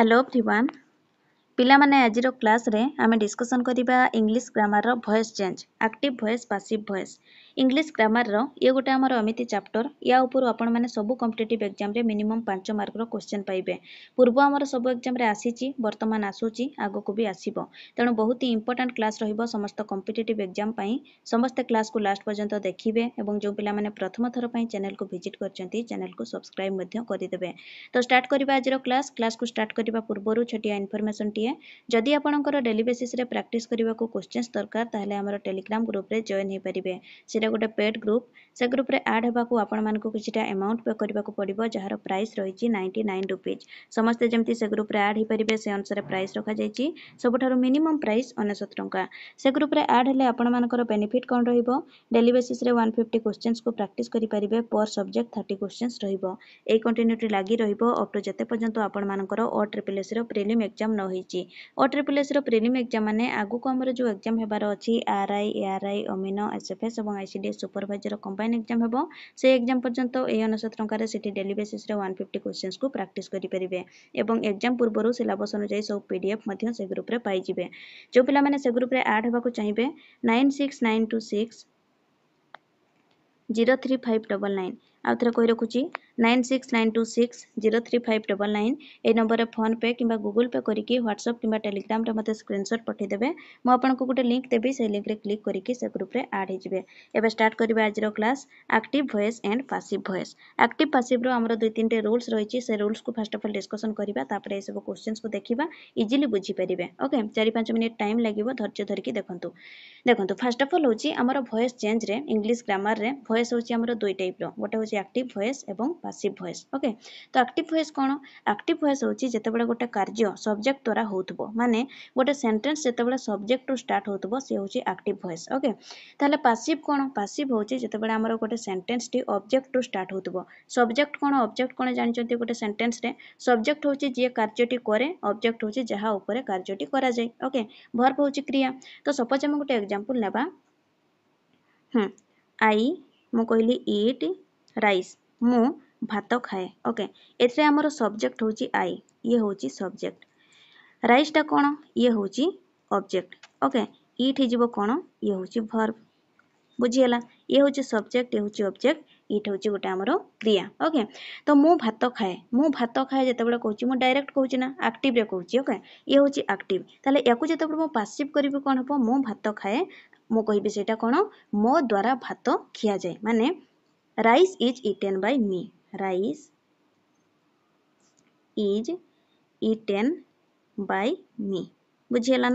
Hello everyone पिला माने आजिर class रे आमे डिस्कशन करिबा इंग्लिश ग्रामर रो voice change active voice passive voice English grammar रो ये गोटे हमर अमिति चैप्टर या ऊपर आपण माने सब कॉम्पिटिटिव एग्जाम रे मिनिमम 5 मार्क रो क्वेश्चन पाइबे पूर्व हमर सब एग्जाम रे आसीची वर्तमान आसुची आगो को भी आसीबो तेणु बहुत ही इंपोर्टेंट क्लास रहिबो समस्त कॉम्पिटिटिव एग्जाम पई समस्त क्लास को लास्ट पर्यंत देखिबे एवं जो पिला माने प्रथम थर पई चैनल को विजिट करचंती चैनल को सब्सक्राइब मध्य करि देबे तो स्टार्ट करिबा आजिर क्लास को स्टार्ट करिबा पूर्वरु छटिया इन्फॉर्मेशन टिए जदि आपणकर डेली बेसिस रे प्रैक्टिस करने को क्वेश्चंस दरकार ताहले हमर टेलीग्राम ग्रुप रे जॉइन हे परिबे सेटा गोटे पेड ग्रुप से ग्रुप रे ऐड हेबा को आपण मानको किछटा अमाउंट पे करबा को पड़िबो जहार प्राइस रहिछि 99 रुपीज समस्त जेमति से ग्रुप रे ऐड हे परिबे से अनुसार प्राइस रखा जाइछि सबठारो मिनिमम प्राइस 99 टंका से ग्रुप रे ऐड हेले आपण मानकर बेनिफिट कोन रहिबो डेली बेसिस रे 150 क्वेश्चंस को प्रैक्टिस करि परिबे पर सब्जेक्ट 30 क्वेश्चंस रहिबो ए कंटिन्यूटी लागि रहिबो अप टू जते पर्यंत आपण मानकर ओ ट्रिपल एस रो प्रीलिम एग्जाम न होइछि ओ ट्रिपल एस रो प्रीलिम एग्जाम माने आगु को हमर जो एग्जाम हेबार अछि आरआई एआरआई अमिनो एसएफएस एवं आईसीडीएस सुपरवाइजर कंबाइन एग्जाम हेबो से एग्जाम पर्यंत ए 99 टंका रे सिटी डेली बेसिस रे 150 क्वेश्चंस को प्रैक्टिस करि परिबे एवं एग्जाम पूर्वरु सिलेबस अनुसार सब पीडीएफ मध्य से ग्रुप रे पाई जिवे जो पिला माने से ग्रुप रे ऐड हेबा को चाहिबे 96926 03599 आउ थरे कहि रखुची 9692603599 ए नंबर रे फोन पे किंबा गूगल पे करिकी व्हाट्सएप किंबा टेलीग्राम रे मते स्क्रीनशॉट पठि देबे मो आपन को गुटे लिंक देबी से लिंक रे क्लिक करिकी से ग्रुप रे ऐड हे जिवे एबे स्टार्ट करबा आज रो class active voice and passive voice active passive रो हमरो दुई तीन टे रूल्स रहिछि से रूल्स को फर्स्ट ऑफ ऑल डिस्कशन करिबा तापर ए सब क्वेश्चंस को देखिबा इजीली बुझी परिबे ओके 4-5 मिनिट टाइम लागिवो धैर्य धरिकी देखंतु फर्स्ट ऑफ ऑल होछि हमरो वॉइस चेंज रे इंग्लिश ग्रामर रे वॉइस होछि हमरो दुई टाइप रो गोटे होछि एक्टिव वॉइस एवं पैसिव वॉइस ओके तो एक्टिव वॉइस कोन एक्टिव वॉइस होछि जेतेबेले गोटे कार्य सब्जेक्ट द्वारा होतबो माने गोटे सेंटेंस जेतेबेले सब्जेक्ट टू स्टार्ट होतबो से होछि एक्टिव वॉइस ओके ताले पैसिव कोन पैसिव होछि जेतेबेले हमरो गोटे सेंटेंस टी ऑब्जेक्ट टू स्टार्ट होतबो सब्जेक्ट कोन ऑब्जेक्ट कोन जानिचंती गोटे सेंटेंस रे सब्जेक्ट होछि जे कार्यटी करे ऑब्जेक्ट होछि जहा ऊपर कार्यटी करा जाय ओके वर्ब होछि क्रिया तो सपोज हम गोटे एग्जांपल लेबा आई मु कहली ईट राइस मु भात खाए ओके एथरे हमर सब्जेक्ट होची आई ये होची सब्जेक्ट राइस टा कोन ये होची ऑब्जेक्ट ओके ईट हे जीवो कोन ये होची वर्ब बुझियला ये होची सब्जेक्ट ये होची ऑब्जेक्ट ईट होची गोटे हमरो क्रिया ओके तो मु भात खाए जते बडे कहूची मु डायरेक्ट कहूची ना एक्टिव रे कहूची ओके ये होची एक्टिव ताले याकू जते बडे मु पैसिव करबी कोन हबो मु भात खाए मु कहबी सेटा कोन मो द्वारा भात खिया जाय माने rice is eaten by me rice is eaten by me बुझियला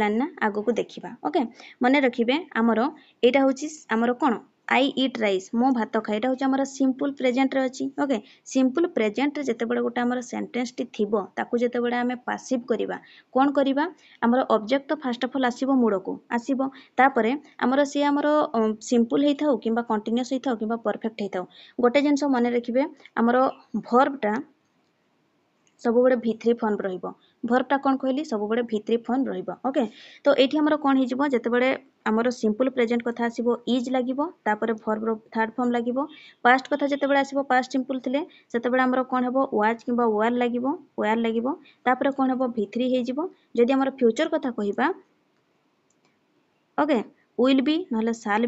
ना आगो को देखिबा ओके मने रखिबे हमरो एटा होची हमरो कोन आई ईट राइस मो भात खाए एटा होची हमरो सिंपल प्रेजेंट रे अछि ओके सिंपल प्रेजेंट रे जते बडे गोटे हमरो सेंटेंस टी थिबो ताकू जते बडे हमें पैसिव करिबा कोन करिबा हमरो ऑब्जेक्ट तो फर्स्ट ऑफ ऑल आसीबो मूड को आसीबो तापरे हमरो सी हमरो सिंपल हेई थाउ किबा कंटीन्यूअस हेई थाउ किबा परफेक्ट हेई थाउ गोटे जिंस मने रखिबे हमरो वर्ब टा सब बडे V3 फॉर्म रहिबो वर्ब टा कोन कहली सब बडे V3 फॉर्म रहिबो ओके तो एठी हमरो कोन हे जिवो जते बडे हमरो सिंपल प्रेजेंट कथा आसीबो इज लागिबो तापरे वर्ब रो थर्ड फॉर्म लागिबो पास्ट कथा जते बडे आसीबो पास्ट सिंपल थिले जते बडे हमरो कोन हेबो वाज किबा वेयर लागिबो तापरे कोन हेबो V3 हे जिवो जदि हमरो फ्यूचर कथा कहिबा ओके विल बी नहले साल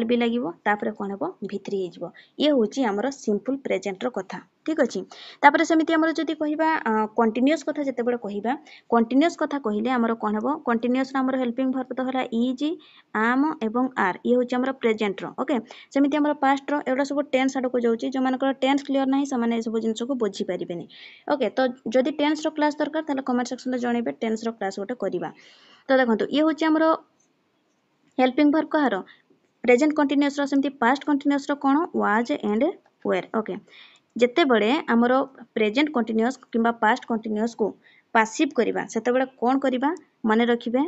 भी लागिबो तापरे कोन हेबो V3 हे जिवो ये होची हमरो सिंपल प्रेजेंट रो कथा ठीक अछि तापरे समिति हमरो जदि कहिबा कंटीन्यूअस कथा जते बडे कहिबा कंटीन्यूअस कथा कहिले हमरो कोन हेबो कंटीन्यूअस रा हमरो हेल्पिंग वर्ब तो हला इज आम एवं आर ये होची हमरो प्रेजेंट रो ओके समिति हमरो पास्ट रो एडा सब टेंस आडो को जाउची जो मानकर टेंस क्लियर नाही समान ए सब जिंस को बुझी परिबेनी ओके तो जदि टेंस रो क्लास दरकार ताले कमेंट सेक्शन रे जणेबे टेंस रो क्लास गोटे करिबा तो देखंतु ये होची हमरो हेल्पिंग वर्ब कहारो प्रेजेंट कंटीन्यूअस रो सेमति पास्ट कंटीन्यूअस रो कोन वाज एंड वेयर ओके जते बडे हमरो प्रेजेंट कंटीन्यूअस किबा पास्ट कंटीन्यूअस को पैसिव करिबा सेते बडे कोन करिबा माने रखिबे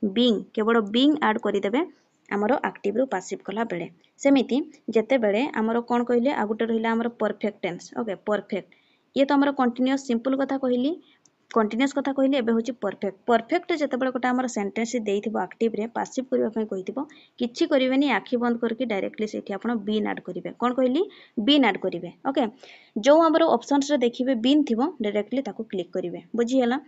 बीइंग केवल बीइंग ऐड करि देबे हमरो एक्टिव रो पैसिव कला बेले सेमिति जते बेले हमरो कोन कहिले आगुटे रहिला हमरो परफेक्ट टेंस ओके परफेक्ट ये तो हमरो कंटीन्यूअस सिंपल कथा कहिली कंटिन्यूअस कथा कहली एबे होची परफेक्ट परफेक्ट जेतेबेले गोटे आमर सेंटेंस देइथिबो एक्टिव रे पासिव करबा पई कहिथिबो किछि करिवेनी आखि बंद करके डायरेक्टली सेठी आपण बीन ऐड करिवे कोन कहली बीन ऐड करिवे ओके जो हमर ऑप्शंस रे देखिबे बीन थिबो डायरेक्टली ताको क्लिक करिवे बुझी हला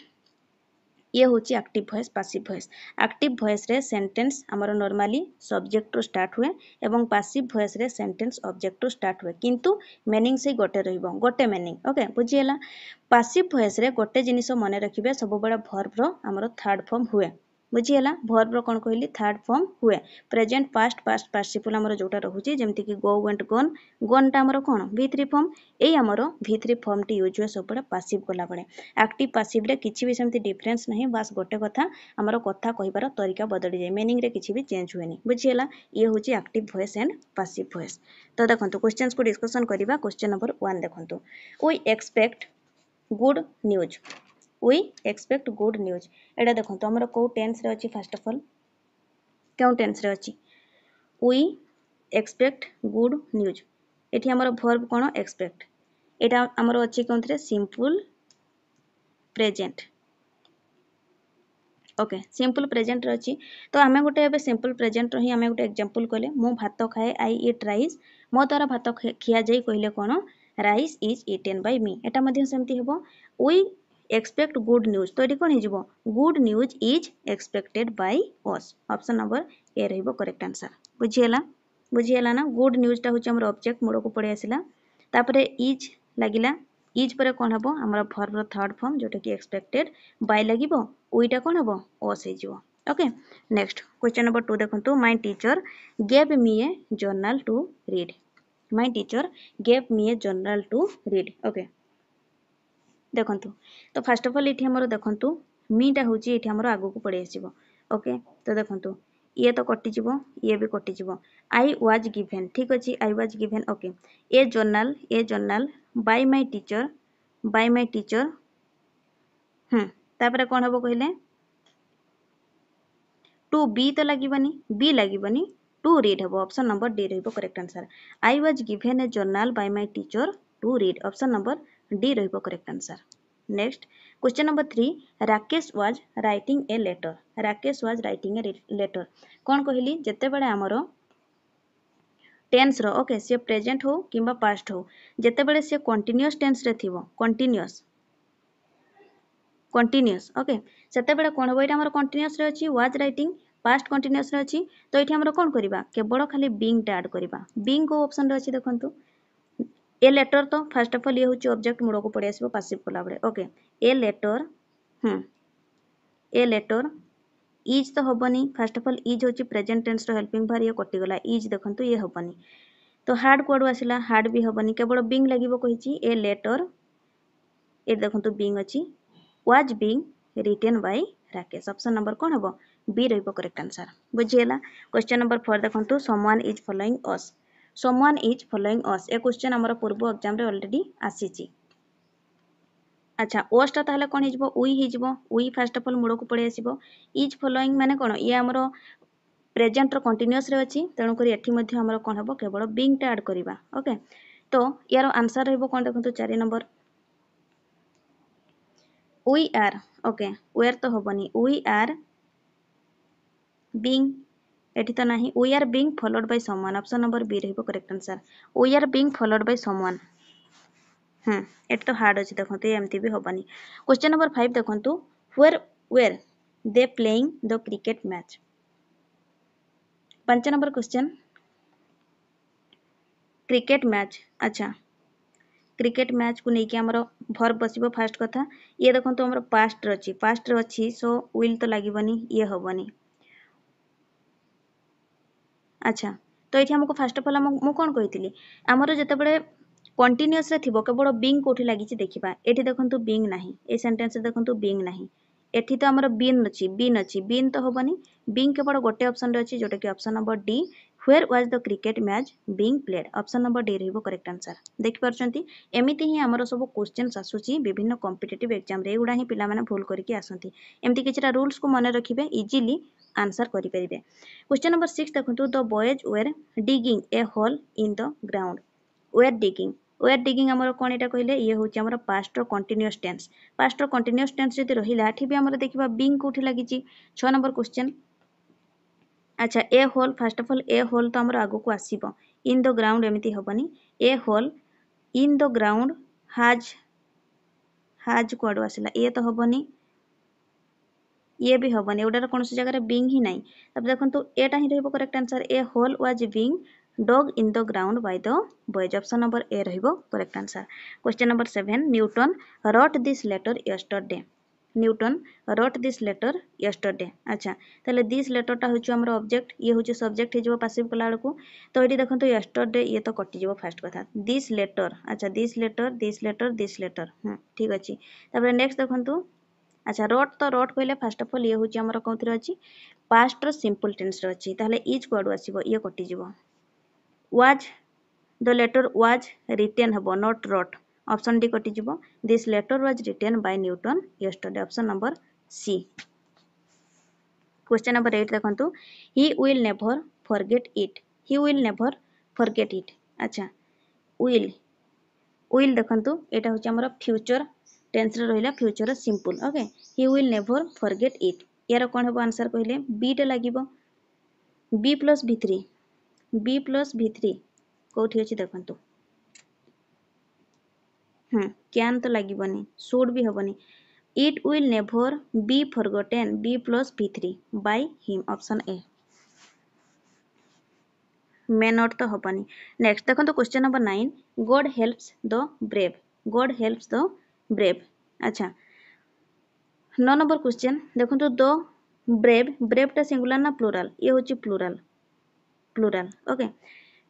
ये होची active voice passive voice active voice रे सेंटेंस हमर नॉर्मली सब्जेक्ट रो स्टार्ट हुए एवं पैसिव वॉइस रे सेंटेंस ऑब्जेक्ट रो स्टार्ट हुए किंतु मीनिंग से गोटे रहइबो गोटे मीनिंग ओके बुझी हला पैसिव वॉइस रे गोटे जिनिस मने रखिबे सब बडा वर्ब रो हमर थर्ड फॉर्म हुए बुझी हला वर्ब रो कोन कहली थर्ड फॉर्म हुए प्रेजेंट पास्ट पास्ट पार्टिसिपल हमर जोटा रहउची जेमति कि गो वेंट गॉन गॉन टा हमर कोन v3 फॉर्म एई हमर v3 फॉर्म टी यूज हुए सब बडा पैसिव कला बडे एक्टिव पैसिव रे किछि भी सेमति डिफरेंस नहीं बस गोटे कथा हमर कथा कहिबार तरीका बदली जाय मीनिंग रे किछि भी चेंज हुएनी बुझी हला ये होची active voice and passive voice तो देखंतु क्वेश्चंस को डिस्कशन करिबा क्वेश्चन नंबर 1 देखंतु we expect good news we expect good news एडा देखंतु हमर को टेंस रे अछि फर्स्ट ऑफ ऑल क्यों टेंस रे अछि we expect good news एठी हमर वर्ब कोन एक्सपेक्ट एटा हमर अछि कोनथरे simple present okay simple present रे अछि तो हमें गोटे एबे सिंपल प्रेजेंट रही हमें गोटे एग्जांपल कले मो भात खाए आई ईट राइस मो द्वारा भात खिया जाई कहले कोन rice is eaten by me एटा मध्ये सेमति हेबो we expect good news तो एटी कोन हिजबो good news is expected by us option number A रहइबो करेक्ट आंसर बुझियला ना good news टा होची हमर ऑब्जेक्ट मोड को पड़े आसिला तापरे इज लागिला इज परे कोन हबो हमर वर्ब रो थर्ड फॉर्म जोटा कि एक्सपेक्टेड बाय लागिबो ओइटा कोन हबो us हिजबो ओके नेक्स्ट क्वेश्चन नंबर 2 देखंतु my teacher gave me a journal to read my teacher gave me a journal to read okay देखंतु तो फर्स्ट ऑफ ऑल इठी हमरो देखंतु मीटा होची इठी हमरो आगो को पड़े आसीबो ओके तो देखंतु ये तो कटि जीवो ये भी कटि जीवो आई वाज गिवन ठीक अछि I was given okay a journal by my teacher तापर कोन हबो कहिले टू बी तो लागिबनी टू रीड हबो ऑप्शन नंबर डी रहइबो correct answer I was given a journal by my teacher to read option number D रहइबो correct answer next question number 3 Rakesh was writing a letter कोन कहली जते बेले हमरो टेंस रो ओके से प्रेजेंट हो किबा पास्ट हो जते बेले से कंटीन्यूअस टेंस रे थिबो कंटीन्यूअस ओके सेते बेले कोन होइटा हमर कंटीन्यूअस रे अछि वाज राइटिंग पास्ट कंटीन्यूअस रे अछि तो एठी हमर कोन करिबा केवल खाली बीइंग टा ऐड करिबा बीइंग को ऑप्शन रे अछि देखंतु ए लेटर तो फर्स्ट ऑफ ऑल ये होची ऑब्जेक्ट मोड को पड़े आसीबो पैसिव कोला बडे ओके ए लेटर इज तो हबनी फर्स्ट ऑफ ऑल इज होची प्रेजेंट टेंस रो हेल्पिंग वर्ब ये कटि गला इज देखंतु ये हबनी तो हार्ड कोड आसिला हार्ड भी हबनी केवल बीइंग लागिबो कहिची ए लेटर ए देखंतु बीइंग अछि was being written by Rakesh option number कोन हबो बी रहइबो करेक्ट आंसर बुझियला क्वेश्चन नंबर 4 देखंतु समवन इज फॉलोइंग अस ए क्वेश्चन हमर पूर्व एग्जाम रे ऑलरेडी आसीची अच्छा ओस ता ताले कोन हिजबो वी हिजबो वी फर्स्ट ऑफ ऑल मुड को पड़े आसीबो इज फॉलोइंग माने कोन ये हमर प्रेजेंट रो कंटीन्यूअस रे अछि तेनु करी एठी मध्ये हमर कोन हबो केवल बीइंग टा ऐड करिबा ओके तो यार आंसर रहइबो कोन देखंतु 4 number we are okay where तो हबनी we are being एठी तो नाही we are being followed by someone option number B रहइबो correct answer we are being followed by someone एठी तो हार्ड अछि देखंतु एमती भी हबनी क्वेश्चन नंबर 5 देखंतु where they playing the cricket match 5 number question cricket match अच्छा क्रिकेट मैच को लेके हमरो वर्ब बसिबो फर्स्ट कथा ये देखंतु हमरो पास्ट रे अछि सो विल तो लागिबनी ये हबनी अच्छा तो एठी हमको फर्स्ट ऑफ ऑल मु कोन कहितली हमरो जते बडे कंटीन्यूअस रे थिबो केवल बीइंग कोठी लागिछि देखिबा एठी देखंतु बीइंग नाही ए सेंटेंस रे देखंतु बीइंग नाही एठी तो हमरो बीन तो हबनी बीइंग केवल गोटे ऑप्शन रे अछि जोटा कि option number D where was the cricket match being played option number D रहइबो करेक्ट आंसर देखि परछंती एमिति ही हमरो सब क्वेश्चंस आसुची विभिन्न कॉम्पिटिटिव एग्जाम रे एगुडा ही पिला माने भूल करके आसंती एमिति किछरा रूल्स को माने रखिबे इजीली आंसर करि परिबे क्वेश्चन नंबर 6 देखंतु the boys were digging a hole in the ground were digging were digging आमर कौन एटा कहले ये हूँ आमर past continuous tense. Past continuous tense जदि रहिला एठी भी आमर देखिबा बीइंग कोठी लागिची। 6 नंबर क्वेश्चन। अच्छा a hole first of all a hole तो आमर आगो को आसीबो इन द ग्राउंड एमिति हबनी a hole in the ground has कुआडू आसिला ये तो हबनी ये भी हबनी एटार कौन सी जगह बीइंग ही नहीं। तब देखंतु एटा ही रहइबो correct answer a hole was being dug in the ground by the boys option number A रहइबो correct answer. Question number 7 Newton wrote this letter yesterday. Newton wrote this letter yesterday. अच्छा ताले this लेटरटा होची हमर object ये होची subject हे जो passive कला को तो एटी देखंतु यस्टरडे ये तो कटि जीवो फर्स्ट कथा दिस लेटर। अच्छा दिस लेटर ठीक अछि। तापर नेक्स्ट देखंतु अच्छा रोट तो रोट कहले फर्स्ट ऑफ ऑल ये होची हमर कोंथि अछि पास्ट रो सिंपल टेंस रो अछि ताले इज कोडू आसीबो ये कटि जीवो। Was the letter was written हबो नॉट रोट ऑप्शन डी कटि जीवो। This letter was written by Newton yesterday option number C. Question number 8 देखंतु he will never forget it. He will never forget it. अच्छा will देखंतु एटा होची हमर future tense रे रहिला future simple okay he will never forget it यार कोन हबो आंसर कहले बी टे लागिबो बी प्लस v3 कोठी अछि देखंतु कैन तो लागिबनी शुड भी हबनी it will never be forgotten be plus v3 by him option A may not तो हबनी। नेक्स्ट देखंतु question number 9 God helps the brave. God helps the brave. अच्छा 9 नंबर क्वेश्चन देखंतु द ब्रेव टा सिंगुलर ना plural ये होची plural okay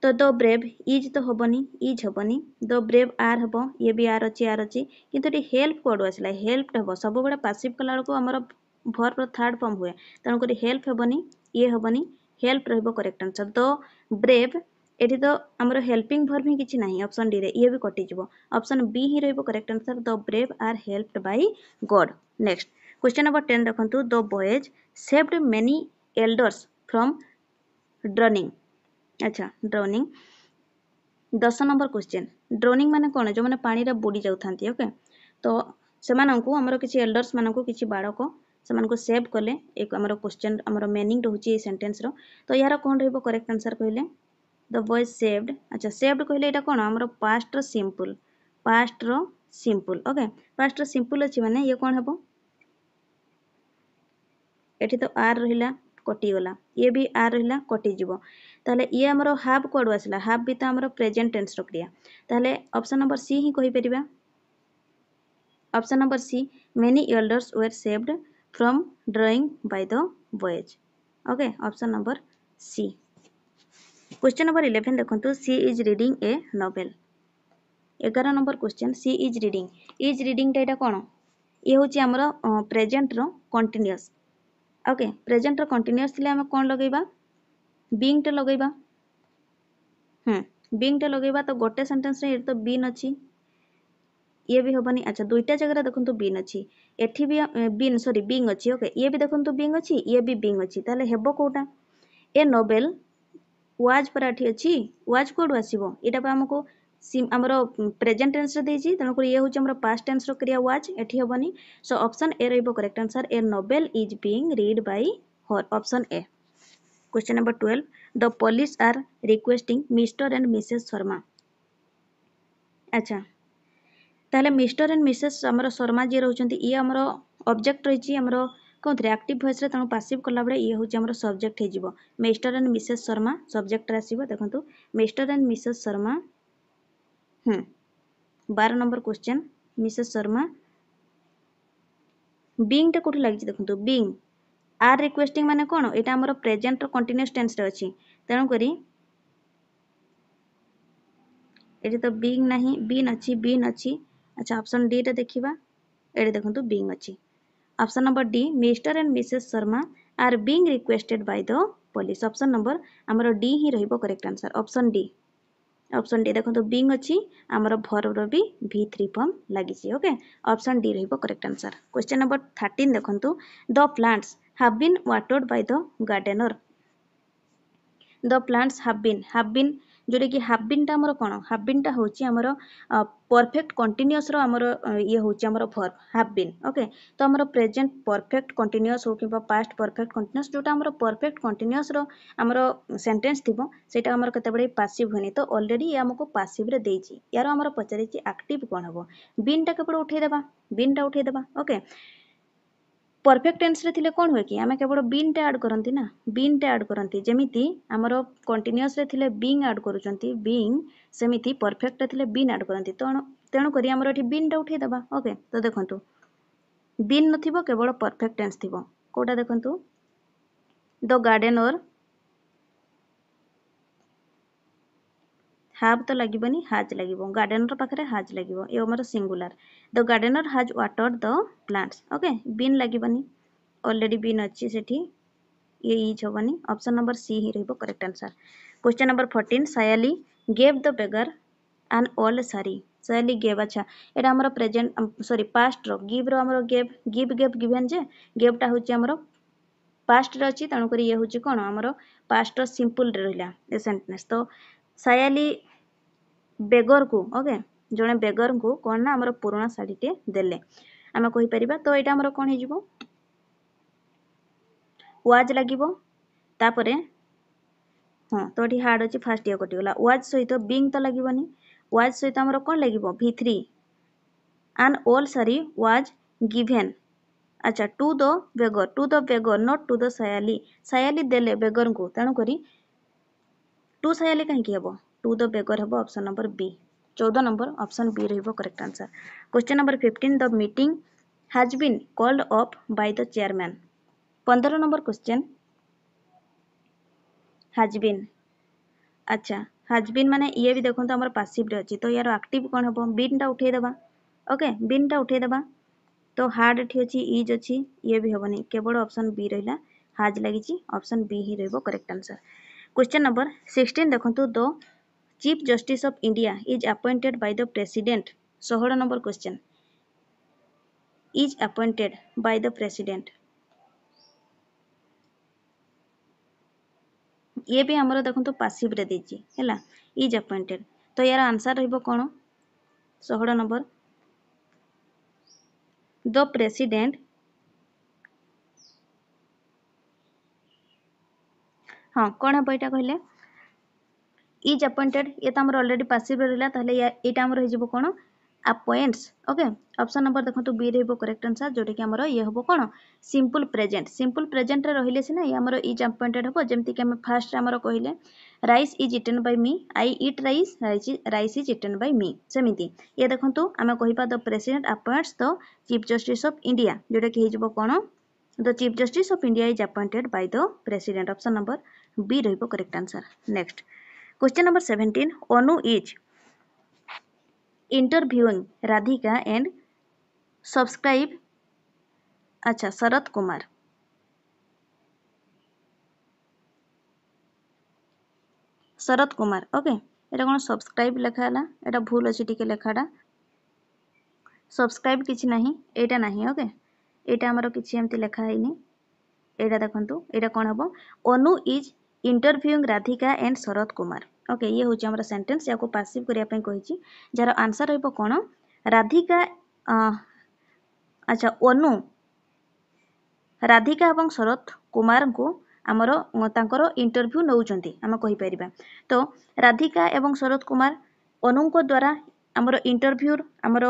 तो द ब्रेव इज तो हबनी इज हबनी द ब्रेव आर हबो ये भी आर अछि किंतु टी हेल्प कोड आसला हेल्प हबो सब बडा पैसिव कला को हमर वर्ब रो थर्ड फॉर्म हुए तन करी हेल्प हबनी ये हबनी हेल्प रहबो करेक्ट आंसर द ब्रेव एठी तो हमर हेल्पिंग वर्ब ही किछि नाही ऑप्शन डी रे ये भी कटि जबो ऑप्शन बी ही रहबो correct answer the brave are helped by God. Next question number 10 देखंतु the boys saved many elders from drowning. अच्छा ड्रowning 10 नंबर क्वेश्चन ड्रowning माने कोन जो माने पानी रे बुडी जाउथांती ओके तो सेमानंकु हमरो किछि एल्डर्स मानंकु किछि बाळको सेमानंकु सेव कले एक हमरो क्वेश्चन हमरो मीनिंग रहउची ए सेंटेंस रो तो यार कोन रहबो करेक्ट आंसर कहले द बॉयज सेव्ड। अच्छा सेव्ड कहले एटा कोन हमरो पास्ट रो सिंपल ओके पास्ट रो सिंपल अछि माने ये कोन हबो एठी तो आर रहिला कटि गला ये भी आर रहिला कटि जीवो ताले ये हमरो हाफ कोड आसला हाफ भी तो हमरो प्रेजेंट टेंस रो क्रिया ताले ऑप्शन नंबर सी ही कहि परिबा option number C many elders were saved from drowning by the boys okay option number C. Question number 11 देखंतु she is reading a novel. 11 number question she is reading टा कोन ये होची हमरो present रो कंटीन्यूअस ओके प्रेजेंट रो continuous थिले हम कोन लगेबा बीइंग टे लगेबा बीइंग टे लगेबा तो गोटे सेंटेंस रे तो बीन अछि ये भी हबनी। अच्छा दुईटा जगह देखंतु बीन अछि एठी भी बीइंग अछि ओके ये भी देखंतु बीइंग अछि ये भी बीइंग अछि ताले हेबो कोटा ए नोवेल वाज पराठी अछि वाज कोड आसीबो एटा पा हमको हमरो प्रेजेंट टेंस रे देछि तनो को ये होची हमरो पास्ट टेंस रो क्रिया वाज एठी हबनी सो ऑप्शन ए रहइबो correct answer a novel is being read by her option A. Question number 12 the police are requesting Mr and Mrs Sharma. अच्छा ताले मिस्टर एंड मिसेस हमरो शर्मा जे रहउचंती ये हमरो ऑब्जेक्ट रहिछि हमरो कोंथरे एक्टिव वॉइस रे तनो पैसिव कला बडे ये होची हमरो सब्जेक्ट हे जिवो Mr and Mrs Sharma subject रासिबो देखंतु Mr and Mrs Sharma 12 number question Mrs Sharma being टा कोठी लागि देखंतु बीइंग आर रिक्वेस्टिंग माने कोन एटा हमरो प्रेजेंट रो कंटीन्यूअस टेंस रे अछि तेनु करी एटी तो बीइंग नाही बीन अछि। अच्छा ऑप्शन डी रे देखिबा एटी देखंतु बीइंग अछि option number D Mr and Mrs Sharma are being requested by the police option number हमरो डी ही रहइबो करेक्ट आंसर ऑप्शन डी देखंतु बीइंग अछि हमरो वर्ब रो भी v3 फॉर्म लागि छि ओके ऑप्शन डी रहइबो करेक्ट आंसर। क्वेश्चन नंबर 13 देखंतु the plants have been watered by the gardener. The plants have been जोटा कि हाफ बीनटा आमर कौन हाफ बीनटा हूँ आमर परफेक्ट कंटिन्यूअस रो आमर ये हूँ आमर वर्ब हाफ बीन ओके तो आमर प्रेजेंट परफेक्ट कंटिन्यूअस हो कि पास्ट परफेक्ट कंटिन्यूअस जोटा आमर परफेक्ट कंटिन्यूअस रो आमर सेंटेंस थिबो सेटा आमर केतेबेले पासिव होनी तो ऑलरेडी ये हमको पासिव रे देछि यार आमर पचारि एक्टिव कौन हम बीनटा केवल उठे देबा बीनटा उठे देबा ओके परफेक्ट टेंस रे थिले कोन होय कि आमे केवल बीन टे ऐड करंती ना बीन टे ऐड करंती जेमिति हमरो कंटीन्यूअस रे थिले बीइंग ऐड करूचंती बीइंग सेमिति परफेक्ट रे थिले बीन ऐड करंती तो तेणु करी हमरो एठी बीन टा उठै दबा ओके तो देखंतु बीन नथिबो केवल परफेक्ट टेंस थिबो कोटा देखंतु द गार्डनर हाव तो लागिबनी हाज लागिबो गार्डनर पाखरे हाज लागिबो ए हमर singular the gardener has watered the plants okay been लागिबनी ऑलरेडी बीन अछि सेठी ये इज होबनी ऑप्शन नंबर सी ही रहबो correct answer question number 14 Sayali gave the beggar an old sari Sayali gave अच्छा एटा हमर प्रेजेंट सॉरी पास्ट रो गिव रो हमर गिव गेव गिवन जे गेवटा होची हमर पास्ट रे अछि तणु करी ये होची कोन हमर पास्ट रो सिंपल रे रहला ए सेंटेंस तो सायली बेगर को ओके जने बेगर को कोन ना हमर पुराना साड़ी टे देले आमे कहि परिबा तो एटा हमर कोन हे जिवो वाज लागिबो तापरे हाँ तो एठी हार्ड अछि फर्स्ट इयर कटि गला वाज सहित बीइंग तो लागिबनी वाज सहित हमर कोन लागिबो v3 an old sari was given अच्छा to the beggar not to the सायली देले बेगर को तणु करी टू सायली कहीं की हेबो टू द बेगर हेबो option number B 14 number option B रहबो correct answer question number 15 the meeting has been called off by the chairman 15 number question has been अच्छा हैज बीन माने ये भी देखो हमर पासिव रे अछि तो यार एक्टिव कोन हेबो बीन टा उठै देबा ओके बीन टा उठै देबा तो हार्ड एठी अछि इज अछि ये भी हेबनी केवल ऑप्शन बी रहला हाज लागिची ऑप्शन बी ही रहबो करेक्ट आंसर क्वेश्चन नंबर 16 देखंतु the chief justice of India is appointed by the president 16 number question is appointed by the president ये भी हमरो देखंतु पासिव रे देची हैला इज अपॉइंटेड तो यार आंसर रहबो कोन 16 नंबर द प्रेसिडेंट हाँ कौन है एटा कहले इज अपॉइंटेड ये तो हमर ऑलरेडी पासिव रहला ताले एटा हमर हो कोन अपॉइंट्स ओके ऑप्शन नंबर देखंतु बी रहबो करेक्ट आंसर जोटे कि हमर ये हबो कोन सिंपल प्रेजेंट रे रहिले सिना ये हमर इज अपॉइंटेड हबो जेमति कि हम फर्स्ट हमर कहिले rice is eaten by me I eat rice is eaten by me सेमिति ये देखंतु हम कहिबा the president appoints the chief justice of India जोटे कि हेजबो कोन the chief justice of India is appointed by the president option number B रहबो correct answer next question number 17 Anu is interviewing Radhika and subscribe अच्छा शरत Kumar okay एटा कोन subscribe लेखा हला एटा भूल अछि टिके लेखाडा सब्सक्राइब किछि नाही एटा नाही ओके एटा हमरो किछि एमति लेखा हैनी एटा देखंतु एटा कोन हबो Anu is interviewing Radhika and Sharad Kumar okay ये होची हमरा सेंटेंस याको पासिव करिया पई कहिछि जार आंसर रहबो कोन राधिका अच्छा अनु राधिका एवं शरत कुमार को आमर तांकर इंटरव्यू नउचंती हम कहि परिबा तो राधिका एवं शरत कुमार अनु को द्वारा आमर इंटरव्यू आमर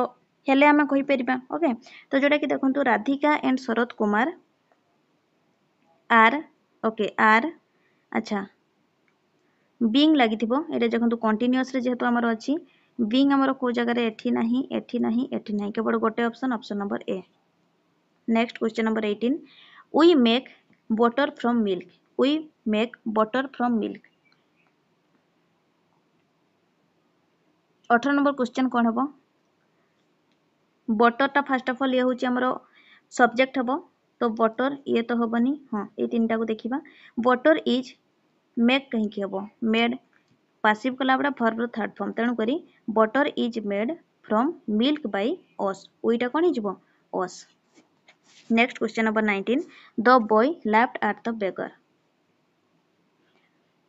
हेले हम कहि परिबा ओके तो जोटा कि देखंतु Radhika and Sharad Kumar are okay are अच्छा बीइंग लागिथिबो एटा देखंतु कंटीन्यूअस रे जेहेतु हमर अछि बीइंग हमर को जगह रे एठी नाही केवल गोटे option number A next question number 18 we make butter from milk 18 number question कोन हबो बटर टा फर्स्ट ऑफ ऑल ये होची हमरो सब्जेक्ट हबो तो बटर ये तो हबनी हां ए तीनटा को देखिबा बटर इज मेक कहीं की हबो मेड पासिव कला बडा वर्ब थर्ड फॉर्म तेणु करी butter is made from milk by us ओइटा कोन हिजबो us next question number 19 the boy laughed at the beggar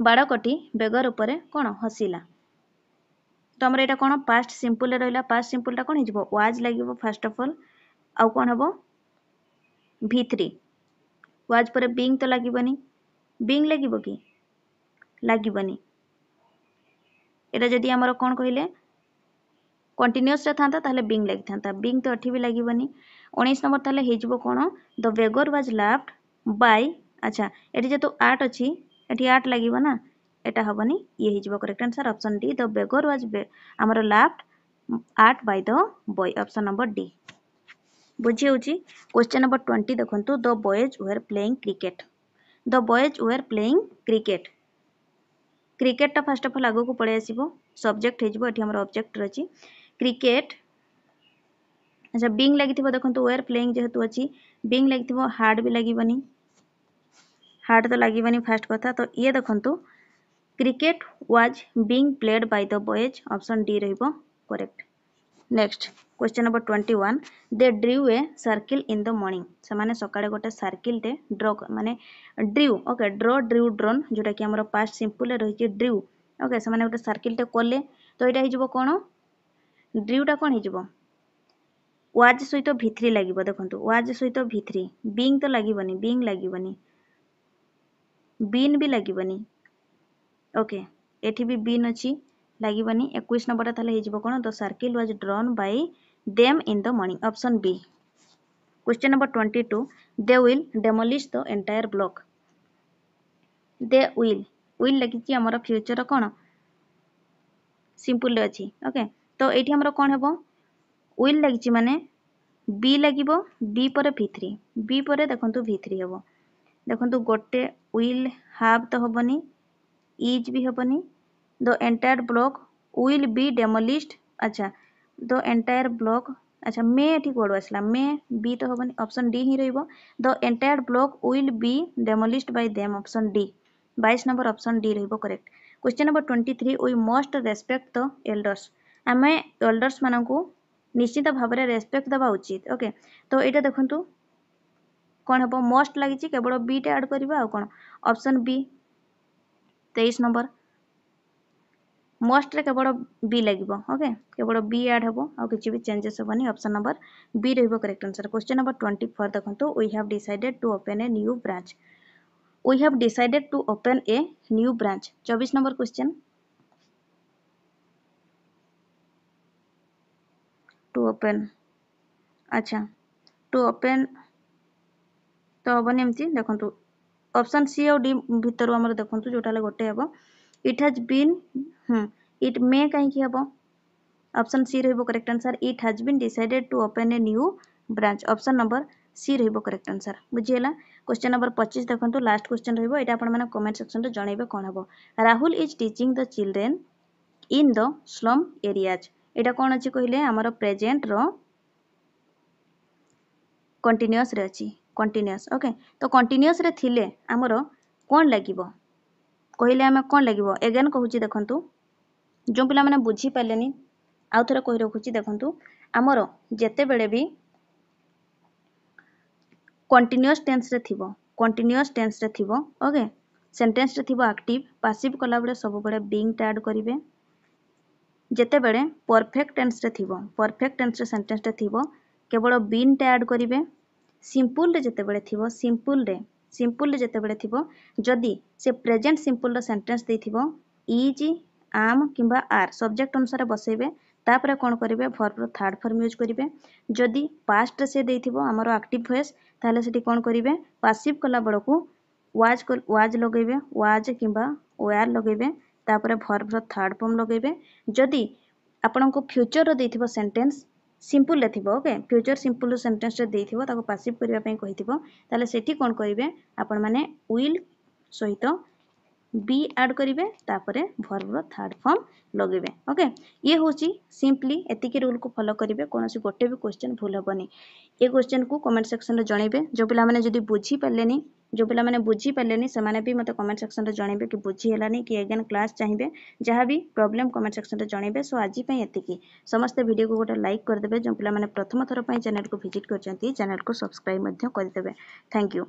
बाड़कटी बेगर उपरे कौन हसिला। तो आमर यहाँ कौन पास्ट सिंपल रहा पास्ट सिंपलटा कौन हो वाज लगे फास्ट ऑफ ऑल आउ कौन हम V3 वाज पर बीइंग तो लगनी बीइंग लगे कि लगनी एटा जदि आमर कौन कहले कंटिन्यूअस था ताहले बीइंग लगी था बीइंग तो एठी भी लगनी 19 नंबर ताहले हेजिबो कौन the beggar was laughed by अच्छा एठी जेतु आर्ट अछि एठी आर्ट लगिबो ना एटा हबनी ये हेजिबो correct answer option D the beggar was आमर laughed at by the boy option number D बुझी होची। क्वेश्चन नंबर 20 देखंतु the boys were playing cricket the boys were playing cricket cricket टा फर्स्ट ऑफ ऑल आगो को पड़े आसीबो subject हेजिबो एठी हमर ऑब्जेक्ट रची क्रिकेट अच्छा बीइंग लगी देखो वेयर प्लेइंग जेहेतु अच्छी बीइंग लगी हार्ड भी लगनी हार्ड तो लगनी फास्ट कथा तो ये देखो cricket was being played by the boys option D रहिबो correct. Next question number 21 they drew a circle in the morning से माने सकाळे गोटे सर्किल टे ड्रॉ माने drew okay draw drew drawn जोटा कि हमर पास्ट सिंपल रही ड्रू ओके से माने गोटे सर्किल टे कोले तो एटा हिजबो कोन ड्रू टा कोन हिजबो वाज सहित V3 लगे देखो वाज सहित V3 बीइंग तो लगनी बीइंग लगनी बीन भी लगनी ओके एठी भी बीन अच्छी लगनी 21 नंबर ताले हेजिबो कोन the circle was drawn by them in the morning option B. Question number 22 they will demolish the entire block they will लगी हमर फ्यूचर कोन सिंपल अच्छी ओके तो एठी हमर कोन हेबो विल लगी माने बी लगे बी पर V3 बी पर देखो V3 हम देखो गोटे विल हाव तो हेनी इज भी हेनी the entire block will be demolished अच्छा द एंटायर ब्लॉक अच्छा मे एठी कोड आसला मे बी तो हेनी ऑप्शन डी ही रहिबो the entire block will be demolished by them option D 22 number option D रहिबो correct. Question number 23 we must respect the elders आमे एल्डर्स मानकू निश्चित भाव में रेस्पेक्ट देवा उचित ओके तो यहाँ देखु कौन हम मस्ट लगी केवल बी टे आड करवा कौन ऑप्शन बी 23 नंबर मस्ट रे केवल बी लगे ओके केवल बी आड हम आ किसी भी चेंजेस हेनी ऑप्शन नंबर बी रहिबो करेक्ट आंसर। क्वेश्चन नंबर 24 देखो we have decided to open a new branch we have decided to open a new branch 24 number question to open अच्छा to open तो हेनी एमती देखो ऑप्शन सी और D भितर आमर देखो जोटा गोटे हम इट हैज बीन इट मे कहीं हम ऑप्शन सी रहिबो correct answer it has been decided to open a new branch option number C रहिबो करेक्ट आंसर बुझीला। क्वेश्चन नंबर 25 देखो लास्ट क्वेश्चन रहिबो एटा आपण माने कमेंट सेक्शन रे जणैबे कोन हबो Rahul is teaching the children in the slum areas एटा कोन अछि कहिले हमर प्रेजेंट रो कंटीन्यूअस रे अछि कंटीन्यूअस ओके तो कंटीन्यूअस रे थिले हमरो कोन लागिबो कहिले हमें कोन लागिबो अगेन कहूची देखंतु जो पिला माने बुझी पालेनी आउ थरे कहि रखुची देखंतु हमरो जेते बेले भी कंटीन्यूअस टेंस रे थिबो ओके सेंटेंस रे थिबो एक्टिव पैसिव कला बेले सब बेले बीइंग टा ऐड करिवे जेते बेले परफेक्ट टेंस रे सेंटेंस रे थिबो केवल बीन टा ऐड करिवे सिंपल रे जेते बेले थिबो सिंपल रे जेते बेले थिबो जदी से प्रेजेंट सिंपल रो सेंटेंस देथिबो इज आम किंबा आर सब्जेक्ट अनुसार बसेबे तापरे कोन करिवे वर्ब रो थर्ड फॉर्म यूज करिवे जदी पास्ट से देथिबो हमरो एक्टिव वॉइस ताले सेठी कोन करिवे पैसिव कला बळकू वाज लगेबे वाज किंबा वेयर लगेबे तापरे वर्ब रो थर्ड फॉर्म लगेबे जदी आपनको फ्यूचर रो देथिबो सेंटेंस सिंपल रे थिबो ओके फ्यूचर सिंपल सेंटेंस रे देथिबो ताको पैसिव करिवा पई कहिथिबो ताले सेठी कोन करिवे आपण माने विल सहित बी ऐड करिवे तापरे वर्ब रो थर्ड फॉर्म लगेबे ओके ये होची सिंपली एतिके रूल को फॉलो करिवे कोनोसी गोटे भी क्वेश्चन भूल हेबनी ए क्वेश्चन को कमेंट सेक्शन रे जणैबे जो पिला माने जदी बुझी पालेनी से माने भी मते कमेंट सेक्शन रे जणैबे कि बुझी हेलानी कि अगेन क्लास चाहिबे जहां भी प्रॉब्लम कमेंट सेक्शन रे जणैबे सो आजि पई एतिकी समस्त वीडियो को गोटे लाइक कर देबे जो पिला माने प्रथम थर पई चैनल को विजिट करचंती चैनल को सब्सक्राइब मध्य कर देबे थैंक यू।